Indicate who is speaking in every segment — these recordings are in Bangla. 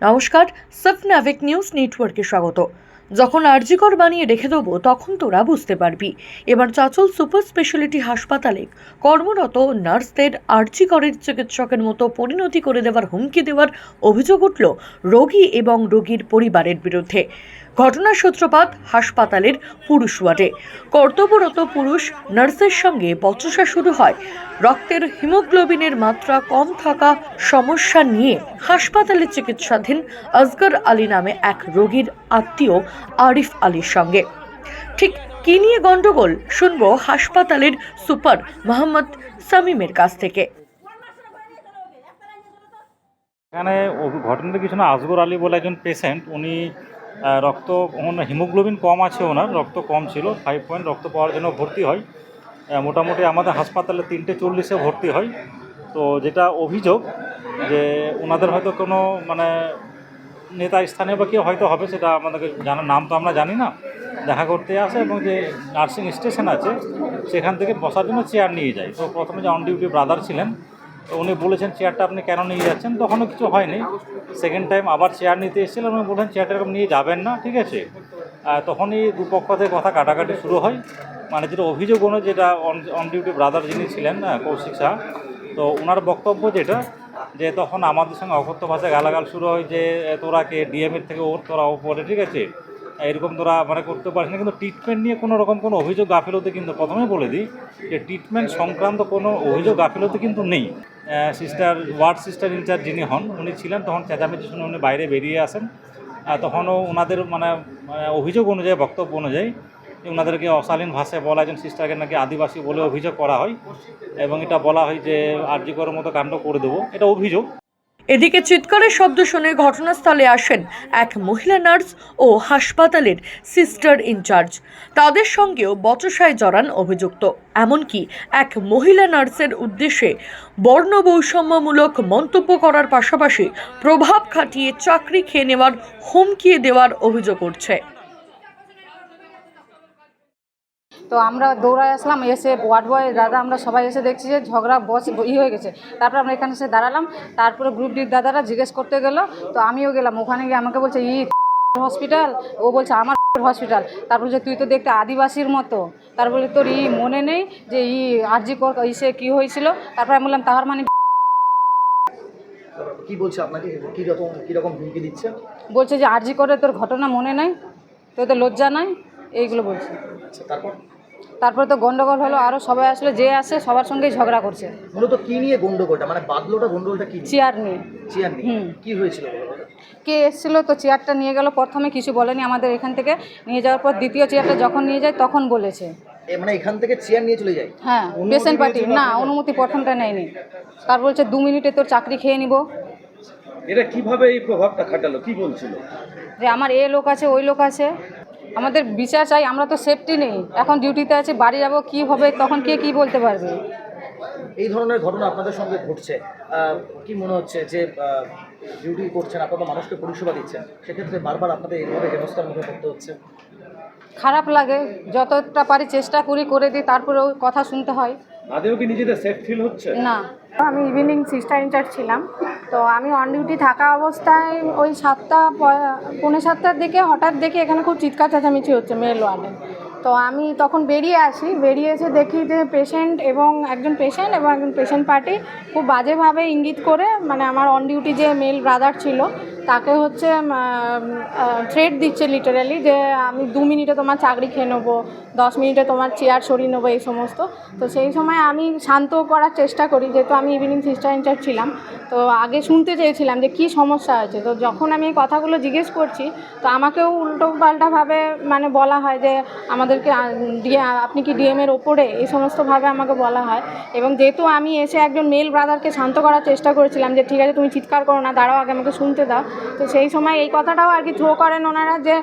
Speaker 1: নমস্কার, সাফনাভিক নিউজ নেটওয়ার্কে স্বাগত। যখন আরজিকর বানিয়ে রেখে দেবো তখন তোরা বুঝতে পারবি। এবার চাঁচল সুপার স্পেশালিটি হাসপাতালে কর্মরত নার্সদের আরজিকরের চিকিৎসকের মতো পরিণতি করে দেওয়ার হুমকি দেওয়ার অভিযোগ উঠল রোগী এবং রোগীর পরিবারের বিরুদ্ধে। ঘটনার সূত্রপাত হাসপাতালের পুরুষ ওয়ার্ডে। কর্তব্যরত পুরুষ নার্সের সঙ্গে বচসা শুরু হয় রক্তের হিমোগ্লোবিনের মাত্রা কম থাকা সমস্যা নিয়ে। হাসপাতালে চিকিৎসাধীন আসগর আলী নামে এক রোগীর আত্মীয় আরিফ আলীর সঙ্গে। ঠিক কি নিয়ে গন্ডগোল শুনবো হাসপাতালের সুপার মোহাম্মদ সামিমের কাছ থেকে।
Speaker 2: এখানে ঘটনাটা কিছু না, আসগর আলী বলে একজন পেশেন্ট, উনি রক্ত হিমোগ্লোবিন কম আছে, ওনার রক্ত কম ছিল, 5 পয়েন্ট রক্ত পাওয়ার জন্য ভর্তি হয়। মোটামুটি আমাদের হাসপাতালে 3:40 ভর্তি হয়। তো যেটা অভিযোগ যে ওনাদের হয়তো কোনো নেতা স্থানীয় বা কেউ হয়তো হবে, সেটা আমাদেরকে জানার, নাম তো আমরা জানি না, দেখা করতে আসে এবং যে নার্সিং স্টেশন আছে সেখান থেকে বসার জন্য চেয়ার নিয়ে যায়। তো প্রথমে যে অন ডিউটি ব্রাদার ছিলেন, তো উনি বলেছেন চেয়ারটা আপনি কেন নিয়ে যাচ্ছেন, তখনও কিছু হয়নি। সেকেন্ড টাইম আবার চেয়ার নিতে এসেছিলেন, উনি বললেন চেয়ারটা এরকম নিয়ে যাবেন না, ঠিক আছে। তখনই দুপক্ষ থেকে কথা কাটাকাটি শুরু হয়। যেটা অভিযোগ যেটা অন ডিউটি ব্রাদার যিনি ছিলেন কৌশিক শাহ, তো ওনার বক্তব্য যেটা যে তখন আমাদের সঙ্গে অকথ্য ভাষায় গালাগাল শুরু হয় যে তোরা কে ডিএমের থেকে তোরা ওপরে, ঠিক আছে, এরকম তোরা করতে পারিস না। কিন্তু ট্রিটমেন্ট নিয়ে কোনো রকম কোনো অভিযোগ গাফিলতি, কিন্তু প্রথমেই বলে দিই যে ট্রিটমেন্ট সংক্রান্ত কোনো অভিযোগ গাফিলতি কিন্তু নেই। ওয়ার্ড সিস্টার ইনচার্জ যিনি হন উনি ছিলেন, তখন চেঁচামেচি শুনে উনি বাইরে বেরিয়ে আসেন। তখনও ওনাদের অভিযোগ অনুযায়ী, বক্তব্য অনুযায়ী ওনাদেরকে অশালীন ভাষায় বলা, একজন সিস্টারকে নাকি আদিবাসী বলে অভিযোগ করা হয় এবং এটা বলা হয় যে আরজি করার মতো কাণ্ড করে দেবো, এটা অভিযোগ।
Speaker 1: এদিকে চিৎকারের শব্দ শুনে ঘটনাস্থলে আসেন এক মহিলা নার্স ও হাসপাতালের সিস্টার ইনচার্জ। তাদের সঙ্গেও বচসায় জড়ান অভিযুক্ত। এমনকি এক মহিলা নার্সের উদ্দেশ্যে বর্ণ বৈষম্যমূলক মন্তব্য করার পাশাপাশি প্রভাব খাটিয়ে চাকরি খেয়ে নেওয়ার হুমকি দেওয়ার অভিযোগ উঠছে।
Speaker 3: তো আমরা দৌড়ায় আসলাম, এসে ওয়ার্ড বয় দাদা আমরা সবাই এসে দেখছি যে ঝগড়া হয়ে গেছে। তারপর আমরা এখানে এসে দাঁড়ালাম, তারপরে গ্রুপ ডির দাদারা জিজ্ঞেস করতে গেল, তো আমিও গেলাম। ওখানে গিয়ে আমাকে বলছে হসপিটাল, ও বলছে আমার হসপিটাল। তারপর যে তুই তো দেখতে আদিবাসীর মতো, তারপরে তোর মনে নেই যে আরজি কর ইসে কী হয়েছিল। তারপর আমি বললাম তাহার মানে
Speaker 4: কি বলছে আপনাকে, কীরকম হুমকি দিচ্ছে?
Speaker 3: বলছে যে আরজি করে তোর ঘটনা মনে নেই, তোর তো লজ্জা নাই, এইগুলো বলছে।
Speaker 4: আচ্ছা,
Speaker 3: তারপরে তো গন্ডগোল হলো, আরও সবাই আসলে, যে আসে সবার সঙ্গেই ঝগড়া করছে।
Speaker 4: মূলত কি নিয়ে গন্ডগোলটা, গন্ডগোলটা কি?
Speaker 3: চেয়ার নিয়ে।
Speaker 4: চেয়ার নিয়ে কি হয়েছিল?
Speaker 3: কে এসেছিলো, তো চেয়ারটা নিয়ে গেল। প্রথমে কিছু বলেনি আমাদের এখান থেকে নিয়ে যাওয়ার পর দ্বিতীয় চেয়ারটা যখন নিয়ে যায় তখন বলেছে
Speaker 4: এখান থেকে চেয়ার নিয়ে চলে যায়।
Speaker 3: হ্যাঁ, পেশেন্ট পার্টি না, অনুমতি প্রথমটা নেয়নি। তার বলছে 2 মিনিটে তোর চাকরি খেয়ে নিব।
Speaker 5: এটা কিভাবে এই প্রভাবটা খাটালো, কি বলছিল?
Speaker 3: যে আমার এ লোক আছে, ওই লোক আছে, আমাদের বিচার চাই, আমরা তো সেফটি নেই, এখন ডিউটিতে আছে, বাড়ি যাবো, কী হবে তখন, কে কী বলতে পারবে।
Speaker 4: এই ধরনের ঘটনা আপনাদের সঙ্গে ঘটছে, কি মনে হচ্ছে যে ডিউটি করছেন, আপনারা মানুষকে পরিষেবা দিচ্ছেন, সেক্ষেত্রে বারবার আপনাদের এইভাবে হেনস্থার মুখে পড়তে হচ্ছে?
Speaker 3: খারাপ লাগে, যতটা পারি চেষ্টা করে দিই, তারপরেও কথা শুনতে হয়।
Speaker 5: আদেও কি নিজেদের সেফ ফিল হচ্ছে
Speaker 3: না।
Speaker 6: আমি ইভিনিং সিস্টার ইনচার্জ ছিলাম, তো আমি অন ডিউটি থাকা অবস্থায় ওই 7:45 দিকে হঠাৎ দেখি এখানে খুব চিৎকার চেঁচামেচি হচ্ছে মেল ওয়ার্ডে। তো আমি তখন বেরিয়ে এসে দেখি যে একজন পেশেন্ট এবং একজন পেশেন্ট পার্টি খুব বাজেভাবে ইঙ্গিত করে আমার অন ডিউটি যে মেল ব্রাদার ছিল তাকে হচ্ছে থ্রেট দিচ্ছে লিটারালি, যে আমি 2 মিনিটে তোমার চাকরি খেয়ে নেবো, 10 মিনিটে তোমার চেয়ার সরিয়ে নেবো, এই সমস্ত। তো সেই সময় আমি শান্ত করার চেষ্টা করি, যেহেতু আমি ইভিনিং সিস্টার ইনচার্জ ছিলাম। তো আগে শুনতে চেয়েছিলাম যে কী সমস্যা আছে। তো যখন আমি এই কথাগুলো জিজ্ঞেস করছি, তো আমাকেও উল্টো পাল্টাভাবে বলা হয় যে আমাদেরকে আপনি কি ডিএমের ওপরে, এই সমস্তভাবে আমাকে বলা হয়। এবং যেহেতু আমি এসে একজন মেল ব্রাদারকে শান্ত করার চেষ্টা করেছিলাম যে ঠিক আছে তুমি চিৎকার করো না, দাঁড়াও, আগে আমাকে শুনতে দাও। তো সেই সময় এই কথাটাও আর কি থ্রো করেন ওনারা যে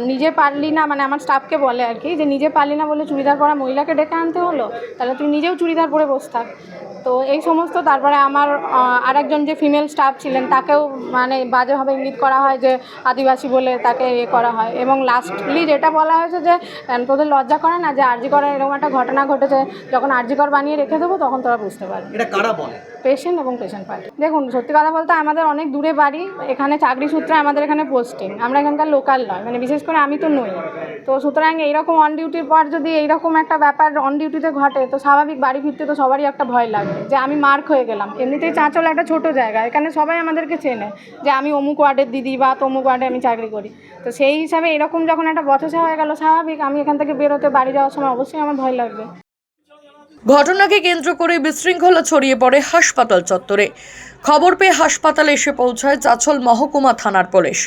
Speaker 6: নিজে পারলি না, আমার স্টাফকে বলে আর কি, যে যে নিজে পারলি না বলে চুড়িদার পরা মহিলাকে ডেকে আনতে হলো, তাহলে তুই নিজেও চুড়িদার পরে বসে থাক। তো এই সমস্ত, তারপরে আমার আরেকজন যে ফিমেল স্টাফ ছিলেন তাকেও মানে বাজেভাবে ইঙ্গিত করা হয় যে আদিবাসী বলে তাকে করা হয়। এবং লাস্টলি যেটা বলা হয়েছে যে তোদের লজ্জা করে না যে আরজি করের এরকম একটা ঘটনা ঘটেছে, যখন আরজি কর বানিয়ে রেখে দেবো তখন তোরা বুঝতে পারবি।
Speaker 4: এটা কারা বলে?
Speaker 6: পেশেন্ট এবং পেশেন্ট পার্টি। দেখুন, সত্যি কথা বলতে আমাদের অনেক দূরে বাড়ি, এখানে চাকরি সূত্রে আমাদের এখানে পোস্টিং, আমরা এখানকার লোকাল নয়, মানে বিশেষ করে আমি তো নই। তো সুতরাং এইরকম অন ডিউটির পর যদি এইরকম একটা ব্যাপার অন ডিউটিতে ঘটে, তো স্বাভাবিক বাড়ি ফিরতে তো সবারই একটা ভয় লাগে যে আমি মার্ক হয়ে গেলাম। এমনিতেই চাঁচল একটা ছোট জায়গা, এখানে সবাই আমাদেরকে চেনে যে আমি অমুক ওয়ার্ডের দিদি বা তমুক ওয়ার্ডে আমি চাকরি করি। তো সেই হিসাবে এরকম যখন একটা বচসা হয়ে গেল, স্বাভাবিক আমি এখান থেকে বেরোতে বাড়ি যাওয়ার সময় অবশ্যই আমার ভয় লাগবে।
Speaker 1: ঘটনাকে কেন্দ্র করে বিশৃঙ্খলা ছড়িয়ে পড়ে হাসপাতাল চত্বরে। খবর পেয়ে হাসপাতালে এসে পৌঁছায় চাঁচল মহকুমা থানার পুলিশ,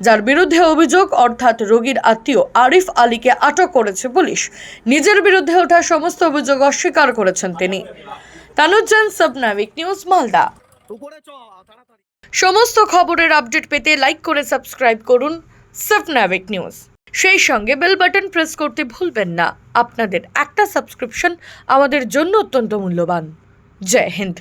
Speaker 1: যার বিরুদ্ধে অভিযোগ অর্থাৎ রোগীর আত্মীয় আরিফ আলীকে আটক করেছে পুলিশ। নিজের বিরুদ্ধে ওঠা সমস্ত অভিযোগ অস্বীকার করেছেন তিনি। তানুজ্জান, সাবনাভিক নিউজ, মালদা। সমস্ত খবরের আপডেট পেতে লাইক করে সাবস্ক্রাইব করুন সাবনাভিক নিউজ। সেই সঙ্গে বেল বাটন প্রেস করতে ভুলবেন না। আপনাদের একটা সাবস্ক্রিপশন আমাদের জন্য অত্যন্ত মূল্যবান। জয় হিন্দ।